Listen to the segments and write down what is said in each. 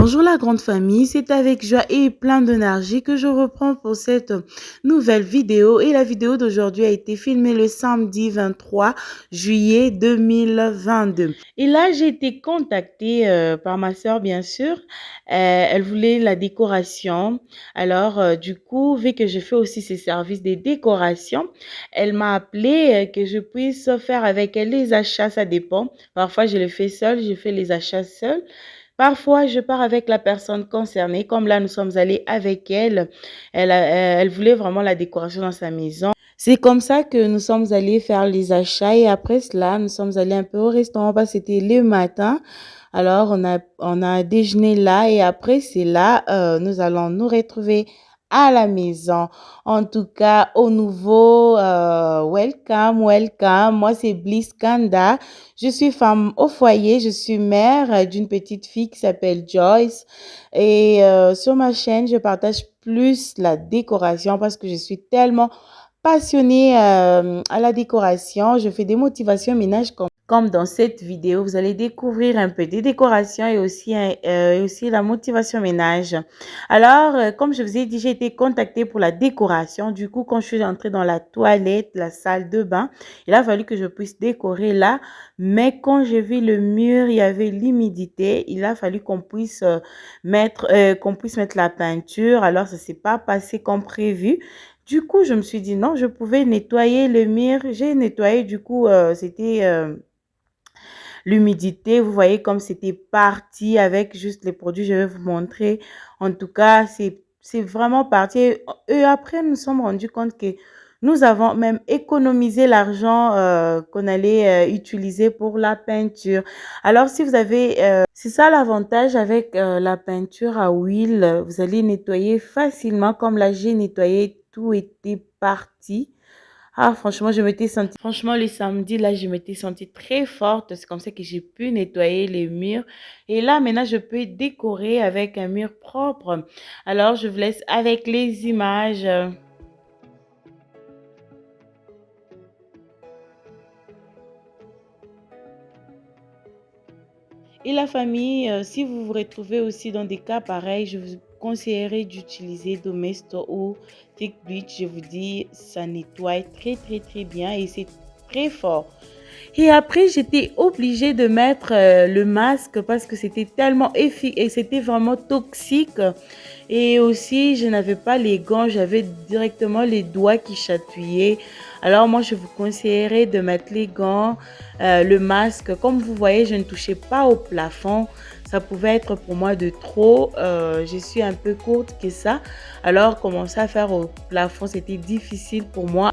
Bonjour la grande famille, c'est avec joie et plein d'énergie que je reprends pour cette nouvelle vidéo. Et la vidéo d'aujourd'hui a été filmée le samedi 23 juillet 2022. Et là, j'ai été contactée par ma soeur, bien sûr. Elle voulait la décoration. Alors, du coup, vu que je fais aussi ces services de décoration, elle m'a appelé que je puisse faire avec elle les achats, ça dépend. Parfois, je le fais seule, je fais les achats seule. Parfois, je pars avec la personne concernée. Comme là, nous sommes allés avec elle. Elle voulait vraiment la décoration dans sa maison. C'est comme ça que nous sommes allés faire les achats et après cela, nous sommes allés un peu au restaurant parce que c'était le matin. Alors, on a déjeuné là et après, c'est là, nous allons nous retrouver à la maison. En tout cas, au nouveau, welcome, welcome. Moi, c'est Bliss Kanda. Je suis femme au foyer. Je suis mère d'une petite fille qui s'appelle Joyce. Et sur ma chaîne, je partage plus la décoration parce que je suis tellement passionnée à la décoration. Je fais des motivations ménage comme dans cette vidéo. Vous allez découvrir un peu des décorations et aussi la motivation ménage. Alors, comme je vous ai dit, j'ai été contactée pour la décoration. Du coup, quand je suis entrée dans la toilette, la salle de bain, il a fallu que je puisse décorer là. Mais quand j'ai vu le mur, il y avait l'humidité. Il a fallu qu'on puisse mettre la peinture. Alors, ça s'est pas passé comme prévu. Du coup, je me suis dit non, je pouvais nettoyer le mur. J'ai nettoyé, du coup, c'était l'humidité. Vous voyez comme c'était parti avec juste les produits. Je vais vous montrer. En tout cas, c'est vraiment parti. Et après, nous nous sommes rendus compte que nous avons même économisé l'argent qu'on allait utiliser pour la peinture. Alors, si vous avez... c'est ça l'avantage avec la peinture à huile. Vous allez nettoyer facilement. Comme là, j'ai nettoyé, tout était parti. Ah, franchement, je m'étais sentie... Franchement, le samedi, là, je m'étais sentie très forte. C'est comme ça que j'ai pu nettoyer les murs. Et là, maintenant, je peux décorer avec un mur propre. Alors, je vous laisse avec les images. Et la famille, si vous vous retrouvez aussi dans des cas pareils, je vous conseillerais d'utiliser Domesto ou Thick Bleach. Je vous dis, ça nettoie très, très, très bien et c'est très fort. Et après, j'étais obligée de mettre le masque parce que c'était tellement efficace et c'était vraiment toxique. Et aussi, je n'avais pas les gants, j'avais directement les doigts qui chatouillaient. Alors moi, je vous conseillerais de mettre les gants, le masque. Comme vous voyez, je ne touchais pas au plafond. Ça pouvait être pour moi de trop. Je suis un peu courte que ça. Alors, commencer à faire au plafond, c'était difficile pour moi.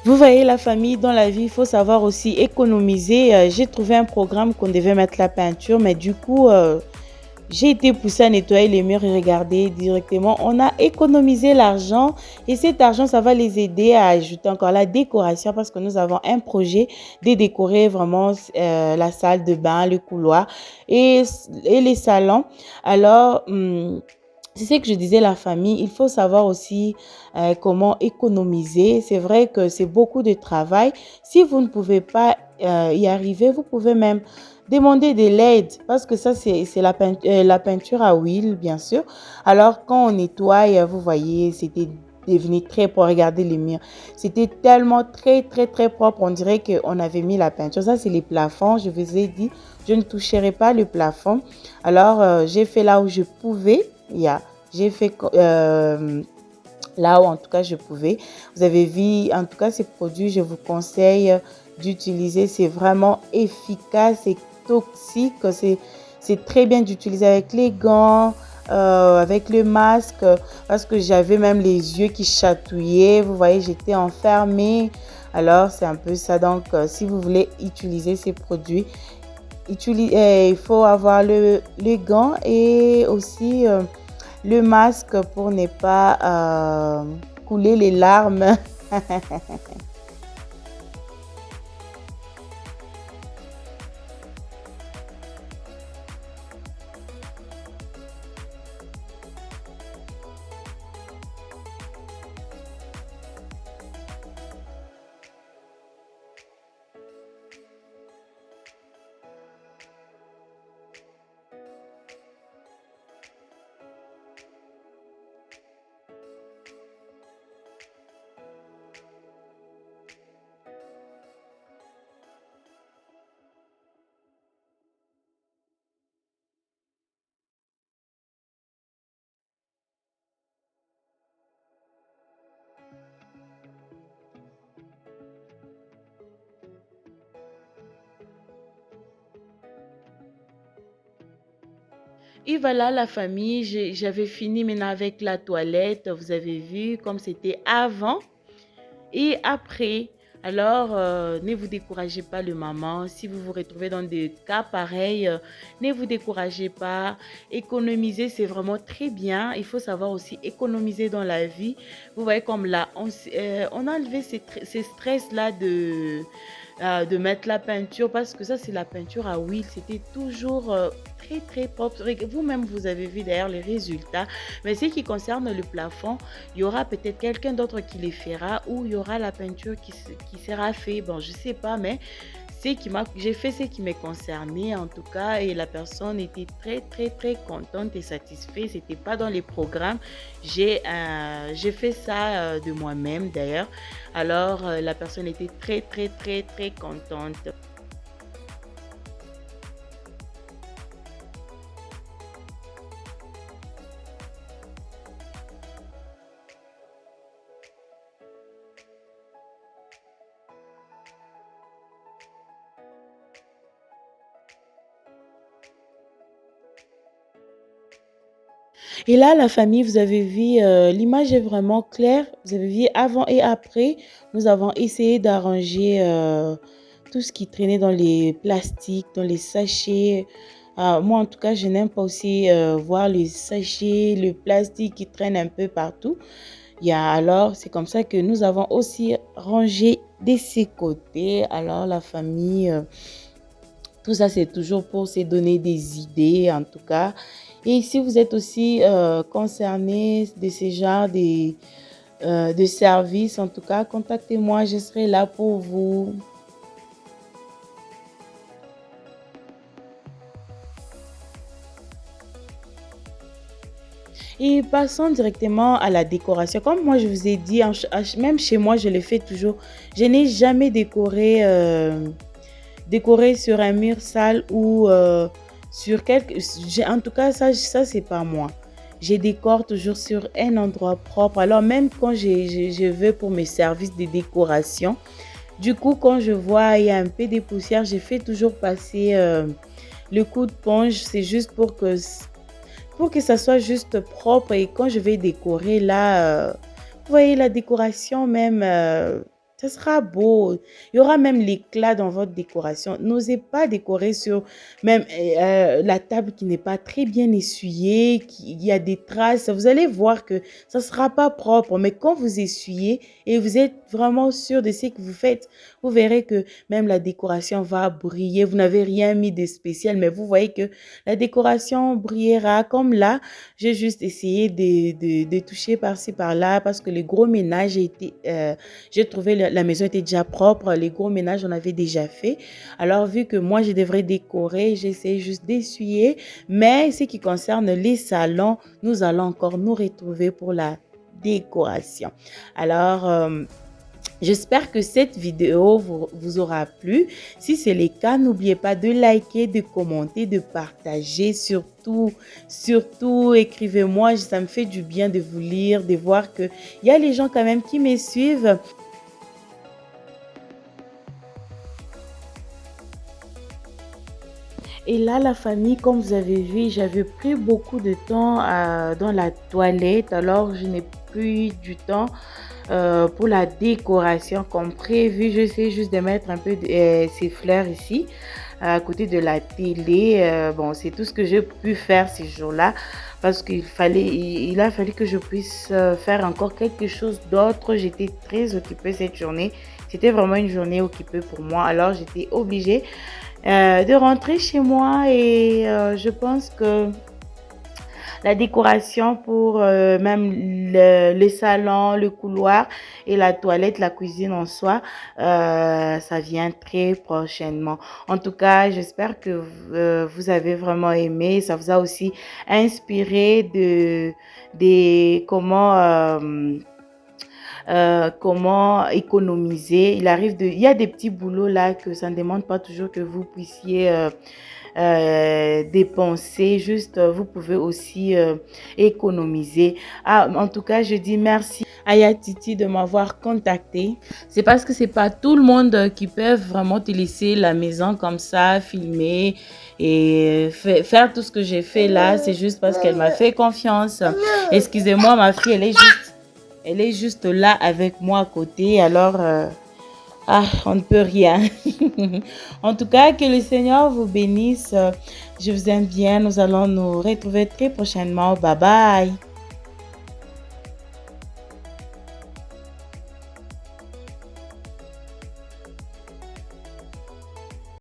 Vous voyez la famille, dans la vie, il faut savoir aussi économiser. J'ai trouvé un programme qu'on devait mettre la peinture, mais du coup, j'ai été poussée à nettoyer les murs et regarder directement. On a économisé l'argent et cet argent, ça va les aider à ajouter encore la décoration parce que nous avons un projet de décorer vraiment la salle de bain, le couloir et les salons. Alors, c'est ce que je disais, la famille, il faut savoir aussi comment économiser. C'est vrai que c'est beaucoup de travail. Si vous ne pouvez pas y arriver, vous pouvez même demander de l'aide parce que ça, c'est la peinture à huile, bien sûr. Alors, quand on nettoie, vous voyez, c'était devenu très propre. Regardez les murs. C'était tellement très, très, très propre. On dirait qu'on avait mis la peinture. Ça, c'est les plafonds. Je vous ai dit, je ne toucherai pas le plafond. Alors, j'ai fait là où je pouvais. J'ai fait là où en tout cas je pouvais. Vous avez vu, en tout cas ces produits, je vous conseille d'utiliser. C'est vraiment efficace et toxique. C'est très bien d'utiliser avec les gants, avec le masque, parce que j'avais même les yeux qui chatouillaient. Vous voyez, j'étais enfermée. Alors, c'est un peu ça. Donc, si vous voulez utiliser ces produits, il faut avoir les gants et aussi le masque pour ne pas couler les larmes. Et voilà la famille, j'avais fini maintenant avec la toilette. Vous avez vu comme c'était avant et après. Alors, ne vous découragez pas le maman. Si vous vous retrouvez dans des cas pareils, ne vous découragez pas. Économiser, c'est vraiment très bien. Il faut savoir aussi économiser dans la vie. Vous voyez comme là, on a enlevé ces stress-là de mettre la peinture parce que ça, c'est la peinture à huile. C'était toujours très, très propre. Vous-même, vous avez vu d'ailleurs les résultats. Mais ce qui concerne le plafond, il y aura peut-être quelqu'un d'autre qui les fera ou il y aura la peinture qui sera faite. Bon, je ne sais pas, mais j'ai fait ce qui m'est concerné en tout cas et la personne était très, très, très contente et satisfaite. C'était pas dans les programmes. J'ai fait ça de moi-même d'ailleurs. Alors, la personne était très, très, très, très contente. Et là, la famille, vous avez vu, l'image est vraiment claire. Vous avez vu avant et après. Nous avons essayé d'arranger tout ce qui traînait dans les plastiques, dans les sachets. Moi, en tout cas, je n'aime pas aussi voir les sachets, le plastique qui traîne un peu partout. Alors, c'est comme ça que nous avons aussi rangé de ces côtés. Alors, la famille, tout ça, c'est toujours pour se donner des idées, en tout cas. Et si vous êtes aussi concerné de ce genre de services, en tout cas, contactez-moi, je serai là pour vous. Et passons directement à la décoration. Comme moi, je vous ai dit, même chez moi, je le fais toujours. Je n'ai jamais décoré sur un mur sale ou sur quelque... En tout cas, ça c'est pas moi. Je décore toujours sur un endroit propre. Alors même quand je veux pour mes services de décoration, du coup, quand je vois il y a un peu de poussière, je fais toujours passer le coup de ponge. C'est juste pour que ça soit juste propre. Et quand je vais décorer là, vous voyez la décoration même, ça sera beau. Il y aura même l'éclat dans votre décoration. N'osez pas décorer sur même la table qui n'est pas très bien essuyée, il y a des traces. Vous allez voir que ça ne sera pas propre. Mais quand vous essuyez et vous êtes vraiment sûr de ce que vous faites, vous verrez que même la décoration va briller. Vous n'avez rien mis de spécial, mais vous voyez que la décoration brillera. Comme là, j'ai juste essayé de toucher par-ci, par-là parce que le gros ménage était... j'ai trouvé la maison était déjà propre, les gros ménages on avait déjà fait. Alors vu que moi je devrais décorer, j'essaie juste d'essuyer. Mais ce qui concerne les salons, nous allons encore nous retrouver pour la décoration. Alors, j'espère que cette vidéo vous aura plu. Si c'est le cas, n'oubliez pas de liker, de commenter, de partager. Surtout, écrivez-moi. Ça me fait du bien de vous lire, de voir qu'il y a les gens quand même qui me suivent. Et là, la famille, comme vous avez vu, j'avais pris beaucoup de temps dans la toilette. Alors, je n'ai plus du temps pour la décoration comme prévu. J'essaie juste de mettre un peu ces fleurs ici à côté de la télé. Bon, c'est tout ce que j'ai pu faire ces jours-là parce il a fallu que je puisse faire encore quelque chose d'autre. J'étais très occupée cette journée. C'était vraiment une journée occupée pour moi. Alors, j'étais obligée de rentrer chez moi et je pense que la décoration pour même le salon, le couloir et la toilette, la cuisine en soi, ça vient très prochainement. En tout cas, j'espère que vous avez vraiment aimé. Ça vous a aussi inspiré de comment économiser. Il y a des petits boulots là que ça ne demande pas toujours que vous puissiez dépenser, juste vous pouvez aussi économiser. En tout cas, je dis merci à Yatiti de m'avoir contacté. C'est parce que c'est pas tout le monde qui peut vraiment te laisser la maison comme ça, filmer et faire tout ce que j'ai fait là. C'est juste parce qu'elle m'a fait confiance. Excusez-moi, ma fille, elle est juste là avec moi à côté. Alors, on ne peut rien. En tout cas, que le Seigneur vous bénisse. Je vous aime bien. Nous allons nous retrouver très prochainement. Bye bye.